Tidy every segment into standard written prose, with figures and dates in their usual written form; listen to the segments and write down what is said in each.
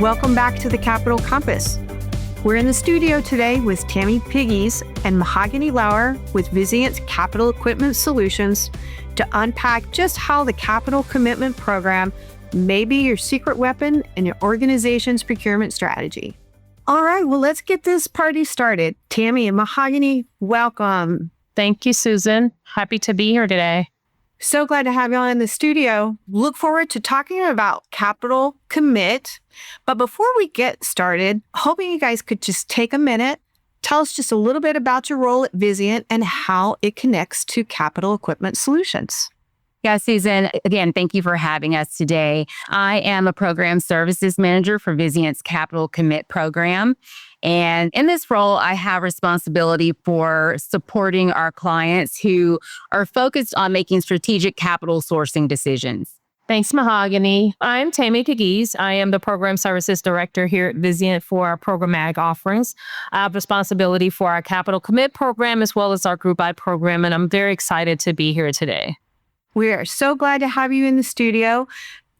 Welcome back to the Capital Compass. We're in the studio today with Tammi Pegues and Mahogany Laur with Vizient Capital Equipment Solutions to unpack just how the capital commitment program may be your secret weapon in your organization's procurement strategy. All right, well, let's get this party started. Tammi and Mahogany, welcome. Thank you, Susan. Happy to be here today. So glad to have you all in the studio. Look forward to talking about capital commit. But before we get started, hoping you guys could just take a minute, tell us just a little bit about your role at Vizient and how it connects to capital equipment solutions. Yeah, Susan, again, thank you for having us today. I am a program services manager for Vizient's Capital Commit program. And in this role, I have responsibility for supporting our clients who are focused on making strategic capital sourcing decisions. Thanks, Mahogany. I'm Tammi Pegues. I am the Program Services Director here at Vizient for our programmatic offerings. I have responsibility for our Capital Commit program as well as our Group I program, and I'm very excited to be here today. We are so glad to have you in the studio.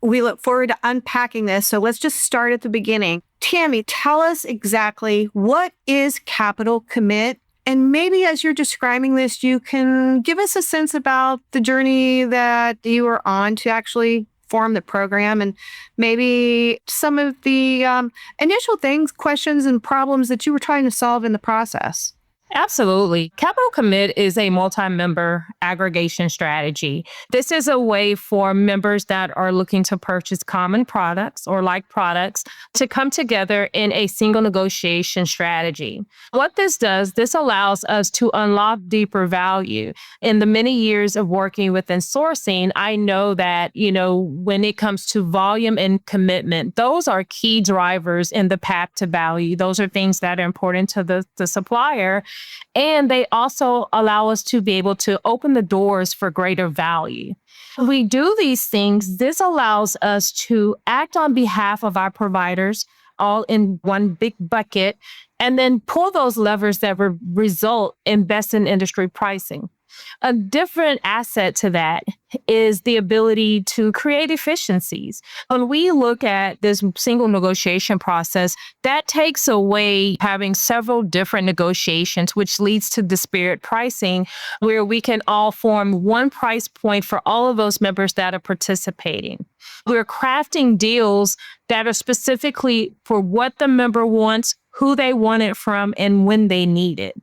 We look forward to unpacking this. So let's just start at the beginning. Tammi, tell us exactly what is capital commit? And maybe as you're describing this, you can give us a sense about the journey that you were on to actually form the program and maybe some of the initial things, questions, and problems that you were trying to solve in the process. Absolutely. Capital Commit is a multi-member aggregation strategy. This is a way for members that are looking to purchase common products or like products to come together in a single negotiation strategy. What this does, this allows us to unlock deeper value. In the many years of working within sourcing, I know that, when it comes to volume and commitment, those are key drivers in the path to value. Those are things that are important to the supplier. And they also allow us to be able to open the doors for greater value. When we do these things, this allows us to act on behalf of our providers all in one big bucket, and then pull those levers that result in best in industry pricing. A different asset to that is the ability to create efficiencies. When we look at this single negotiation process, that takes away having several different negotiations, which leads to disparate pricing, where we can all form one price point for all of those members that are participating. We're crafting deals that are specifically for what the member wants, who they want it from, and when they need it.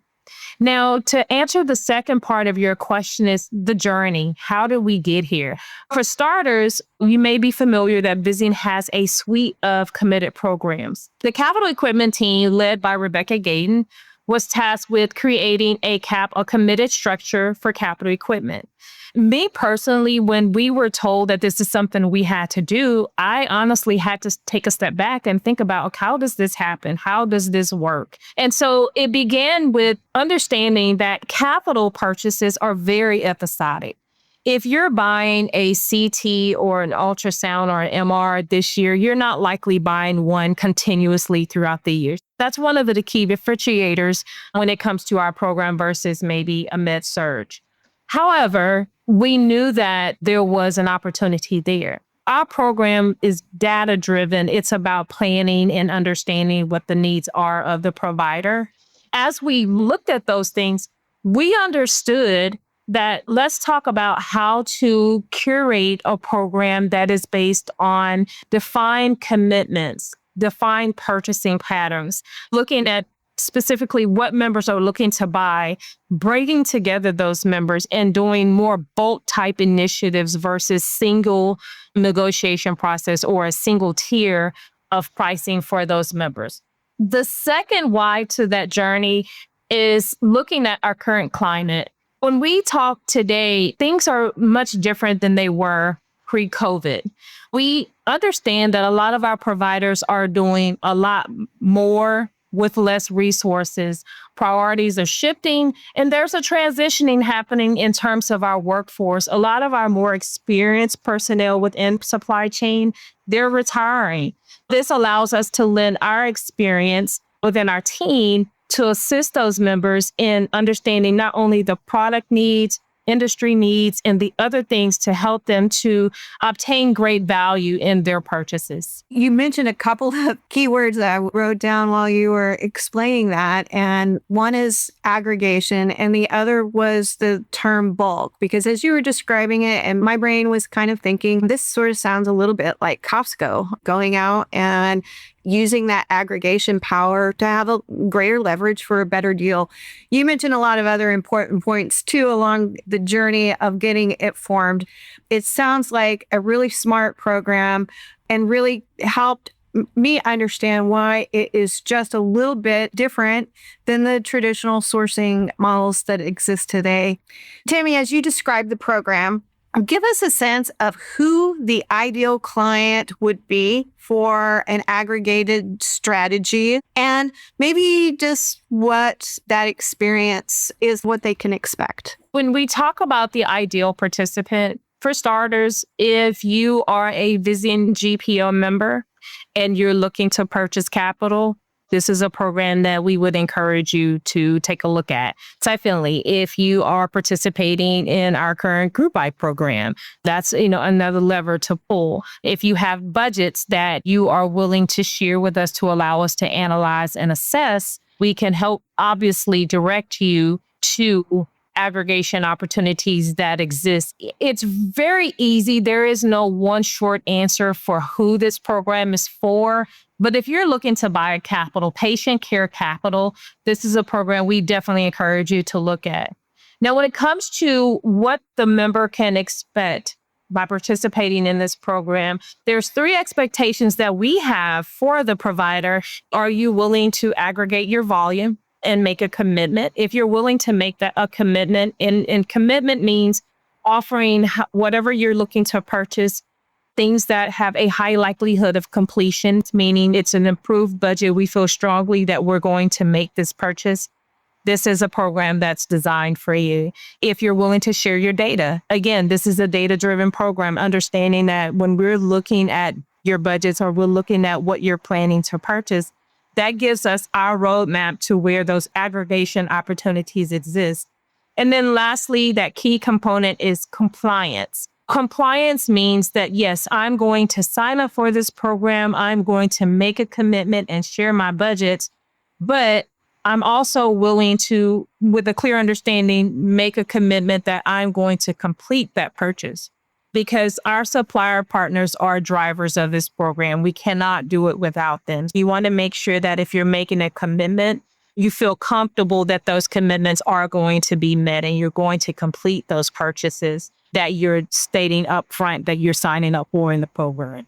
Now, to answer the second part of your question is the journey. How did we get here? For starters, you may be familiar that Vizient has a suite of committed programs. The capital equipment team, led by Rebecca Gayden, was tasked with creating a committed structure for capital equipment. Me personally, when we were told that this is something we had to do, I honestly had to take a step back and think about, how does this happen? How does this work? And so it began with understanding that capital purchases are very episodic. If you're buying a CT or an ultrasound or an MR this year, you're not likely buying one continuously throughout the year. That's one of the key differentiators when it comes to our program versus maybe a med surge. However, we knew that there was an opportunity there. Our program is data-driven. It's about planning and understanding what the needs are of the provider. As we looked at those things, we understood that let's talk about how to curate a program that is based on defined commitments, defined purchasing patterns, looking at specifically what members are looking to buy, bringing together those members and doing more bulk type initiatives versus single negotiation process or a single tier of pricing for those members. The second why to that journey is looking at our current climate. When we talk today, things are much different than they were pre-COVID. We understand that a lot of our providers are doing a lot more with less resources. Priorities are shifting, and there's a transitioning happening in terms of our workforce. A lot of our more experienced personnel within supply chain, they're retiring. This allows us to lend our experience within our team to assist those members in understanding not only the product needs industry needs, and the other things to help them to obtain great value in their purchases. You mentioned a couple of keywords that I wrote down while you were explaining that. And one is aggregation, and the other was the term bulk. Because as you were describing it, and my brain was kind of thinking, this sort of sounds a little bit like Costco, going out and using that aggregation power to have a greater leverage for a better deal. You mentioned a lot of other important points too along the journey of getting it formed. It sounds like a really smart program and really helped me understand why it is just a little bit different than the traditional sourcing models that exist today. Tammi, as you describe the program, give us a sense of who the ideal client would be for an aggregated strategy, and maybe just what that experience is, what they can expect. When we talk about the ideal participant, for starters, if you are a Vizient GPO member and you're looking to purchase capital, this is a program that we would encourage you to take a look at. Secondly, if you are participating in our current group buy program, that's another lever to pull. If you have budgets that you are willing to share with us to allow us to analyze and assess, we can help obviously direct you to aggregation opportunities that exist. It's very easy. There is no one short answer for who this program is for. But if you're looking to buy a capital, patient care capital, this is a program we definitely encourage you to look at. Now, when it comes to what the member can expect by participating in this program, there's 3 expectations that we have for the provider. Are you willing to aggregate your volume and make a commitment? If you're willing to make that a commitment, and commitment means offering whatever you're looking to purchase, things that have a high likelihood of completion, meaning it's an improved budget. We feel strongly that we're going to make this purchase. This is a program that's designed for you. If you're willing to share your data, again, this is a data-driven program, understanding that when we're looking at your budgets or we're looking at what you're planning to purchase, that gives us our roadmap to where those aggregation opportunities exist. And then lastly, that key component is compliance. Compliance means that, yes, I'm going to sign up for this program. I'm going to make a commitment and share my budgets, but I'm also willing to, with a clear understanding, make a commitment that I'm going to complete that purchase, because our supplier partners are drivers of this program. We cannot do it without them. You want to make sure that if you're making a commitment, you feel comfortable that those commitments are going to be met and you're going to complete those purchases that you're stating up front that you're signing up for in the program.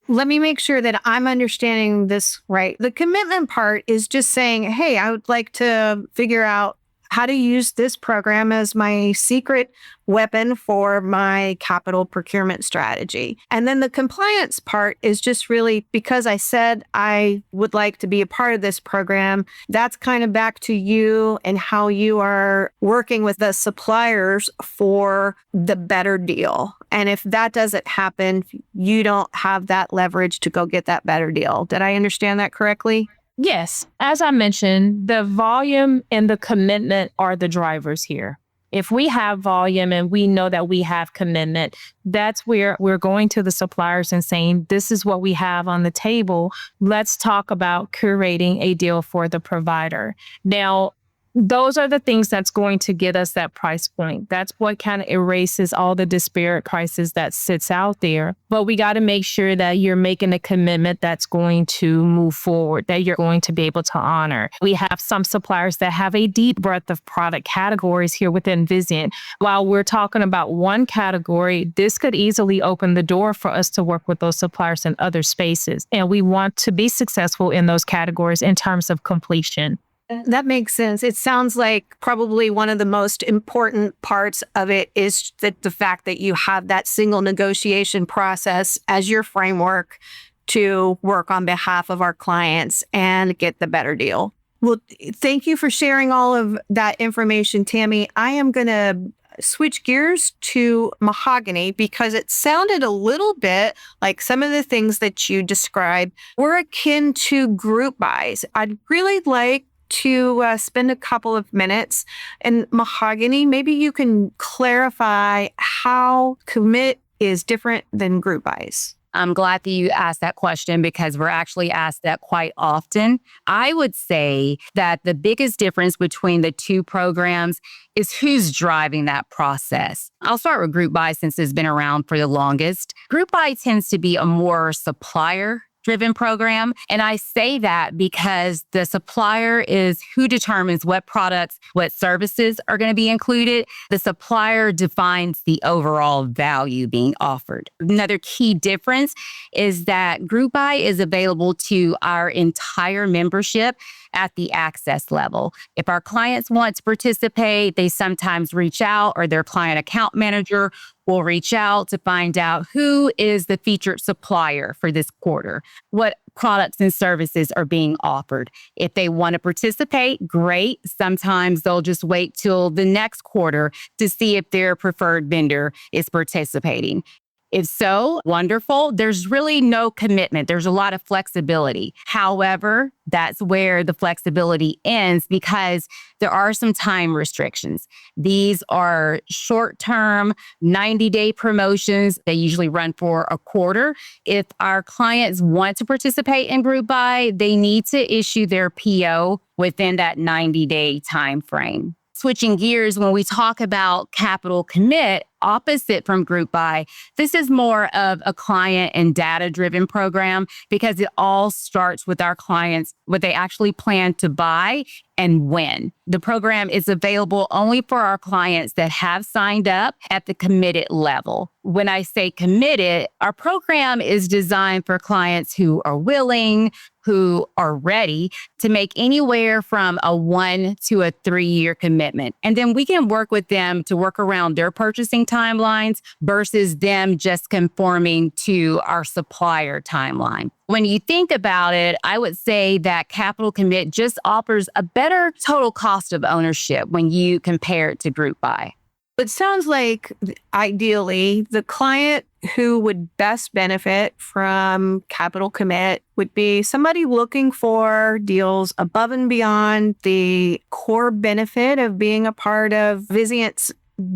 Let me make sure that I'm understanding this right. The commitment part is just saying, hey, I would like to figure out how to use this program as my secret weapon for my capital procurement strategy. And then the compliance part is just really because I said I would like to be a part of this program. That's kind of back to you and how you are working with the suppliers for the better deal. And if that doesn't happen, you don't have that leverage to go get that better deal. Did I understand that correctly? Yes. As I mentioned, the volume and the commitment are the drivers here. If we have volume and we know that we have commitment, that's where we're going to the suppliers and saying, this is what we have on the table. Let's talk about curating a deal for the provider. Now, those are the things that's going to get us that price point. That's what kind of erases all the disparate prices that sits out there. But we got to make sure that you're making a commitment that's going to move forward, that you're going to be able to honor. We have some suppliers that have a deep breadth of product categories here within Vizient. While we're talking about one category, this could easily open the door for us to work with those suppliers in other spaces. And we want to be successful in those categories in terms of completion. That makes sense. It sounds like probably one of the most important parts of it is that the fact that you have that single negotiation process as your framework to work on behalf of our clients and get the better deal. Well, thank you for sharing all of that information, Tammi. I am going to switch gears to Mahogany because it sounded a little bit like some of the things that you described were akin to group buys. I'd really like to spend a couple of minutes. And Mahogany, maybe you can clarify how commit is different than group buys. I'm glad that you asked that question because we're actually asked that quite often. I would say that the biggest difference between the two programs is who's driving that process. I'll start with group buy since it's been around for the longest. Group buy tends to be a more supplier-driven program. And I say that because the supplier is who determines what products, what services are going to be included. The supplier defines the overall value being offered. Another key difference is that group buy is available to our entire membership at the access level. If our clients want to participate, they sometimes reach out, or their client account manager will reach out to find out who is the featured supplier for this quarter, what products and services are being offered. If they want to participate, great. Sometimes they'll just wait till the next quarter to see if their preferred vendor is participating. If so, wonderful. There's really no commitment. There's a lot of flexibility. However, that's where the flexibility ends because there are some time restrictions. These are short-term, 90-day promotions. They usually run for a quarter. If our clients want to participate in group buy, they need to issue their PO within that 90-day time frame. Switching gears, when we talk about capital commit, opposite from group buy, this is more of a client and data-driven program because it all starts with our clients, what they actually plan to buy and when. The program is available only for our clients that have signed up at the committed level. When I say committed, our program is designed for clients who are willing, who are ready to make anywhere from a 1 to a 3-year commitment. And then we can work with them to work around their purchasing timelines versus them just conforming to our supplier timeline. When you think about it, I would say that capital commit just offers a better total cost of ownership when you compare it to group buy. It sounds like ideally the client who would best benefit from capital commit would be somebody looking for deals above and beyond the core benefit of being a part of Vizient's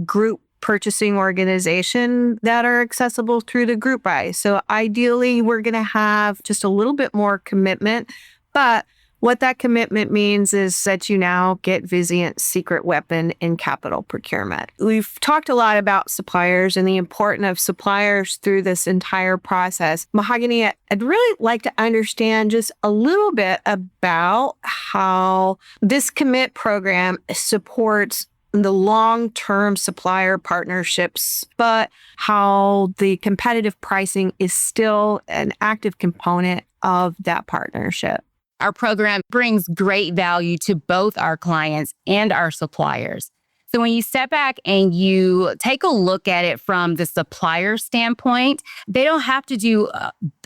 group purchasing organization that are accessible through the group buy. So ideally, we're going to have just a little bit more commitment, but what that commitment means is that you now get Vizient's secret weapon in capital procurement. We've talked a lot about suppliers and the importance of suppliers through this entire process. Mahogany, I'd really like to understand just a little bit about how this commit program supports the long-term supplier partnerships, but how the competitive pricing is still an active component of that partnership. Our program brings great value to both our clients and our suppliers. So when you step back and you take a look at it from the supplier standpoint, they don't have to do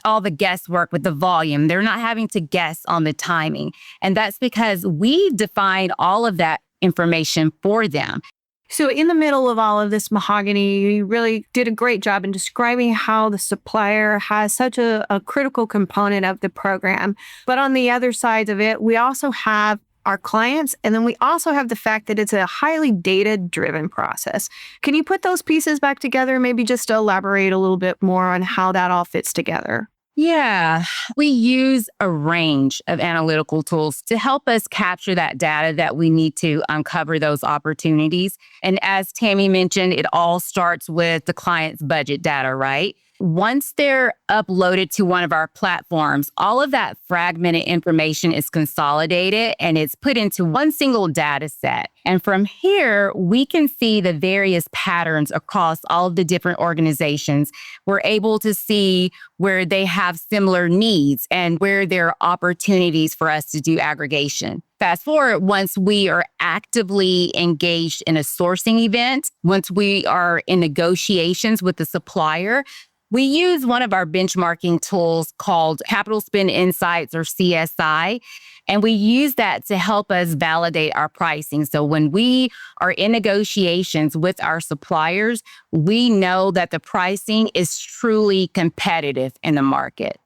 all the guesswork with the volume. They're not having to guess on the timing. And that's because we define all of that information for them. So in the middle of all of this, Mahogany, you really did a great job in describing how the supplier has such a critical component of the program. But on the other side of it, we also have our clients, and then we also have the fact that it's a highly data-driven process. Can you put those pieces back together and maybe just elaborate a little bit more on how that all fits together? Yeah, we use a range of analytical tools to help us capture that data that we need to uncover those opportunities. And as Tammi mentioned, it all starts with the client's budget data, right? Once they're uploaded to one of our platforms, all of that fragmented information is consolidated and it's put into one single data set. And from here, we can see the various patterns across all of the different organizations. We're able to see where they have similar needs and where there are opportunities for us to do aggregation. Fast forward, once we are actively engaged in a sourcing event, once we are in negotiations with the supplier, we use one of our benchmarking tools called Capital Spend Insights, or CSI, and we use that to help us validate our pricing. So when we are in negotiations with our suppliers, we know that the pricing is truly competitive in the market.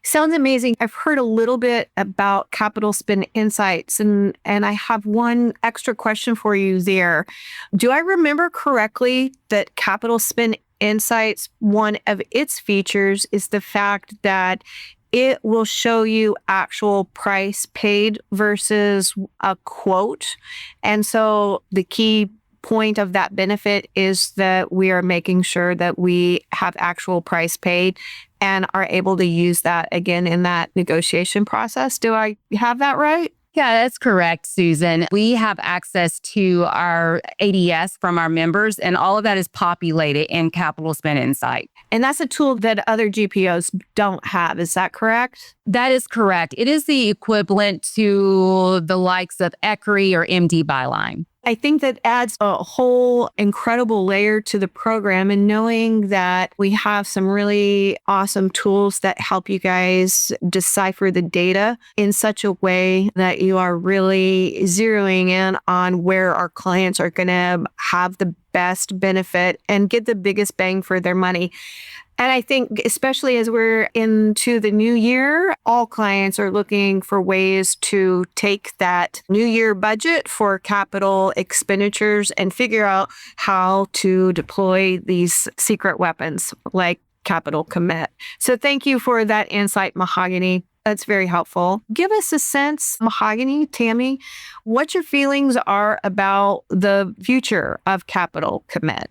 Sounds amazing. I've heard a little bit about capital spend insights, and I have one extra question for you there. Do I remember correctly that capital spend insights, one of its features is the fact that it will show you actual price paid versus a quote? And so the key point of that benefit is that we are making sure that we have actual price paid and are able to use that again in that negotiation process. Do I have that right? Yeah, that's correct, Susan. We have access to our ADS from our members, and all of that is populated in Capital Spend Insight. And that's a tool that other GPOs don't have. Is that correct? That is correct. It is the equivalent to the likes of ECRI or MD Byline. I think that adds a whole incredible layer to the program, and knowing that we have some really awesome tools that help you guys decipher the data in such a way that you are really zeroing in on where our clients are going to have the best benefit and get the biggest bang for their money. And I think especially as we're into the new year, all clients are looking for ways to take that new year budget for capital expenditures and figure out how to deploy these secret weapons like capital commit. So thank you for that insight, Mahogany. That's very helpful. Give us a sense, Mahogany, Tammi, what your feelings are about the future of capital commit.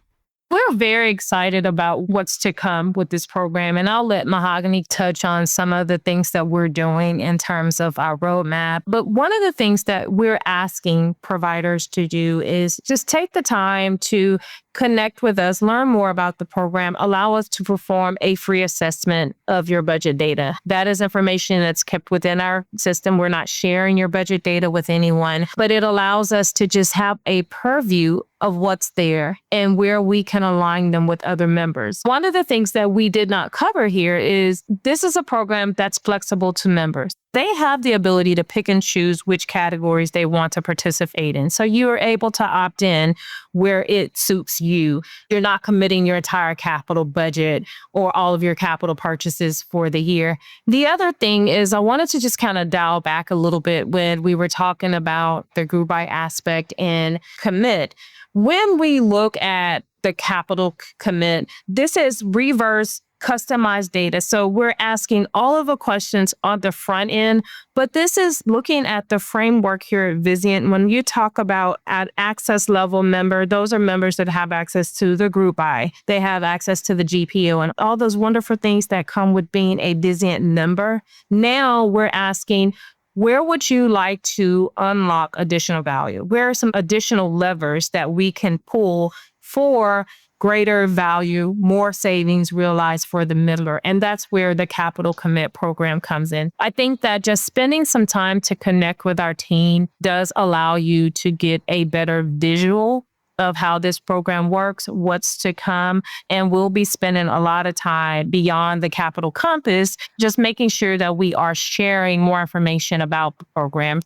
We're very excited about what's to come with this program, and I'll let Mahogany touch on some of the things that we're doing in terms of our roadmap. But one of the things that we're asking providers to do is just take the time to connect with us, learn more about the program, allow us to perform a free assessment of your budget data. That is information that's kept within our system. We're not sharing your budget data with anyone, but it allows us to just have a purview of what's there and where we can align them with other members. One of the things that we did not cover here is this is a program that's flexible to members. They have the ability to pick and choose which categories they want to participate in. So you are able to opt in where it suits you. You're not committing your entire capital budget or all of your capital purchases for the year. The other thing is I wanted to just kind of dial back a little bit when we were talking about the group buy aspect and commit. When we look at the capital commit, this is reverse customized data. So we're asking all of the questions on the front end, but this is looking at the framework here at Vizient. When you talk about at access level member, those are members that have access to the group buy. They have access to the GPO and all those wonderful things that come with being a Vizient member. Now we're asking, where would you like to unlock additional value? Where are some additional levers that we can pull for greater value, more savings realized for the middler? And that's where the Capital Commit program comes in. I think that just spending some time to connect with our team does allow you to get a better visual of how this program works, what's to come, and we'll be spending a lot of time beyond the Capital Compass, just making sure that we are sharing more information about the program.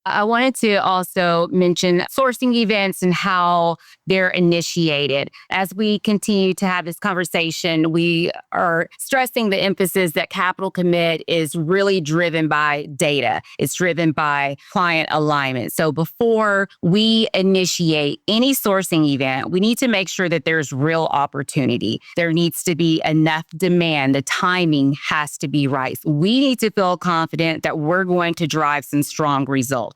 I wanted to also mention sourcing events and how they're initiated. As we continue to have this conversation, we are stressing the emphasis that Capital Commit is really driven by data. It's driven by client alignment. So before we initiate any sourcing event, we need to make sure that there's real opportunity. There needs to be enough demand. The timing has to be right. We need to feel confident that we're going to drive some strong results.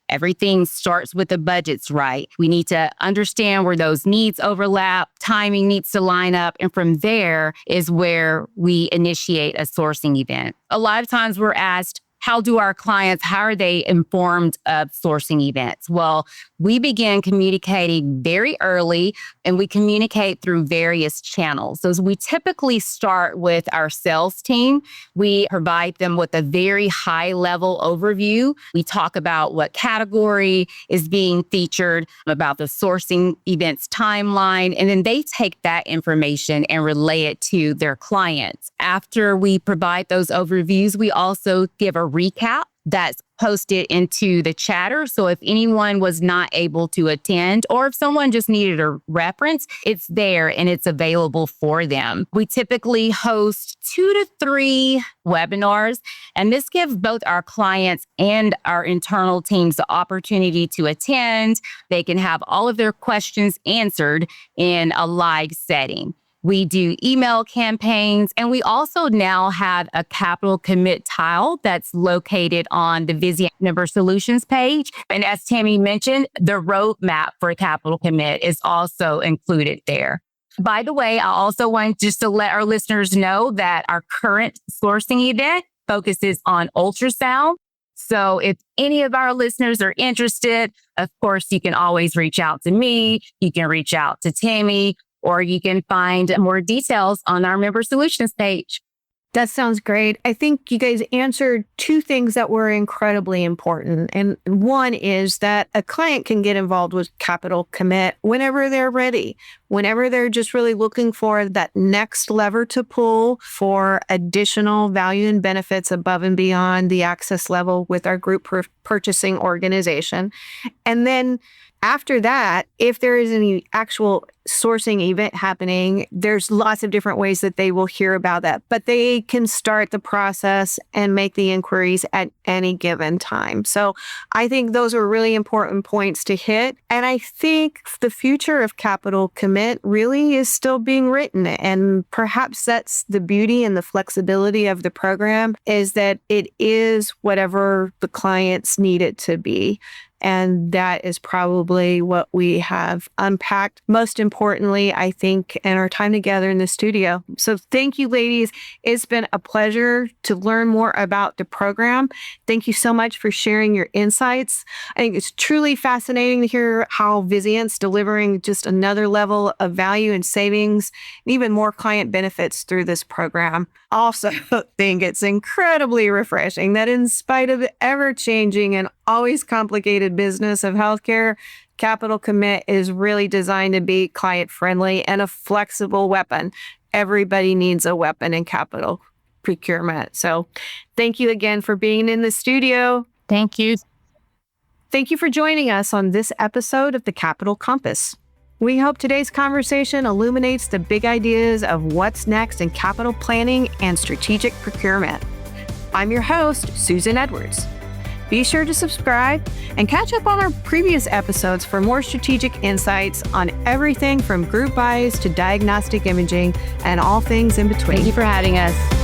Everything starts with the budgets, right? We need to understand where those needs overlap, timing needs to line up, and from there is where we initiate a sourcing event. A lot of times we're asked, how are they informed of sourcing events? Well, we begin communicating very early and we communicate through various channels. So we typically start with our sales team. We provide them with a very high level overview. We talk about what category is being featured, about the sourcing events timeline, and then they take that information and relay it to their clients. After we provide those overviews, we also give a recap that's posted into the chatter. So if anyone was not able to attend, or if someone just needed a reference, it's there and it's available for them. We typically host 2 to 3 webinars, and this gives both our clients and our internal teams the opportunity to attend. They can have all of their questions answered in a live setting. We do email campaigns, and we also now have a capital commit tile that's located on the Vizient Member Solutions page. And as Tammi mentioned, the roadmap for capital commit is also included there. By the way, I also want just to let our listeners know that our current sourcing event focuses on ultrasound. So if any of our listeners are interested, of course, you can always reach out to me. You can reach out to Tammi, or you can find more details on our Member Solutions page. That sounds great. I think you guys answered 2 things that were incredibly important. And one is that a client can get involved with capital commit whenever they're ready, whenever they're just really looking for that next lever to pull for additional value and benefits above and beyond the access level with our group purchasing organization. And then after that, if there is any actual sourcing event happening, there's lots of different ways that they will hear about that, but they can start the process and make the inquiries at any given time. So I think those are really important points to hit. And I think the future of capital commit really is still being written. And perhaps that's the beauty and the flexibility of the program, is that it is whatever the clients need it to be. And that is probably what we have unpacked most importantly, I think, in our time together in the studio. So thank you, ladies. It's been a pleasure to learn more about the program. Thank you so much for sharing your insights. I think it's truly fascinating to hear how Vizient's delivering just another level of value and savings, and even more client benefits through this program. Also, think it's incredibly refreshing that in spite of the ever-changing and always complicated business of healthcare, capital commit is really designed to be client-friendly and a flexible weapon. Everybody needs a weapon in capital procurement. So thank you again for being in the studio. Thank you. Thank you for joining us on this episode of the Capital Compass. We hope today's conversation illuminates the big ideas of what's next in capital planning and strategic procurement. I'm your host, Susan Edwards. Be sure to subscribe and catch up on our previous episodes for more strategic insights on everything from group buys to diagnostic imaging and all things in between. Thank you for having us.